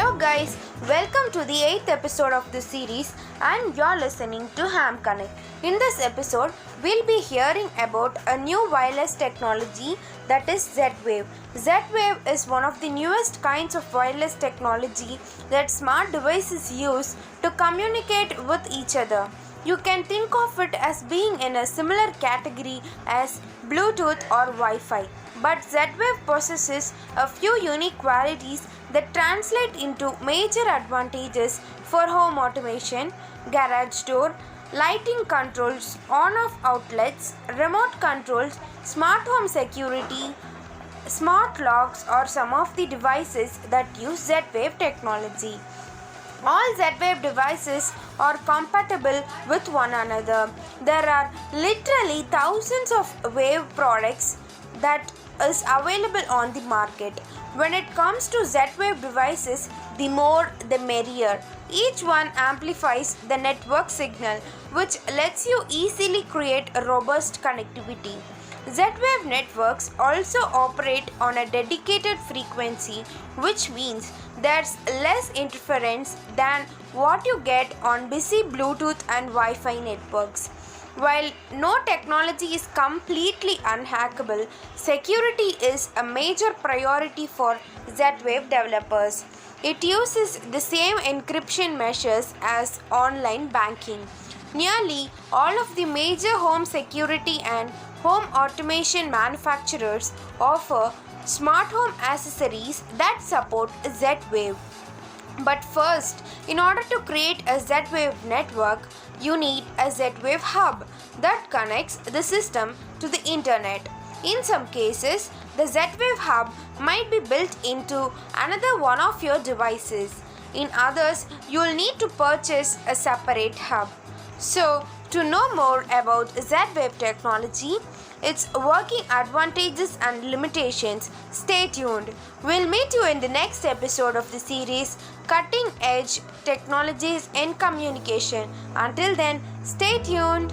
Hello guys, welcome to the 8th episode of the series and you're listening to Ham Connect. In this episode, we'll be hearing about a new wireless technology that is Z-Wave. Z-Wave is one of the newest kinds of wireless technology that smart devices use to communicate with each other. You can think of it as being in a similar category as Bluetooth or Wi-Fi. But Z-Wave possesses a few unique qualities that translate into major advantages for home automation, garage door, lighting controls, on-off outlets, remote controls, smart home security, smart locks are some of the devices that use Z-Wave technology. All Z-Wave devices are compatible with one another. There are literally thousands of Wave products that is available on the market. When it comes to Z-Wave devices, the more the merrier. Each one amplifies the network signal, which lets you easily create a robust connectivity. Z-Wave networks also operate on a dedicated frequency, which means there's less interference than what you get on busy Bluetooth and Wi-Fi networks. While no technology is completely unhackable, security is a major priority for Z-Wave developers. It uses the same encryption measures as online banking. Nearly all of the major home security and home automation manufacturers offer smart home accessories that support Z-Wave. But first, in order to create a Z-Wave network, you need a Z-Wave hub that connects the system to the internet. In some cases, the Z-Wave hub might be built into another one of your devices. In others, you will need to purchase a separate hub. So, to know more about Z-Wave technology, its working advantages and limitations, stay tuned. We'll meet you in the next episode of the series Cutting Edge Technologies in Communication. Until then, stay tuned.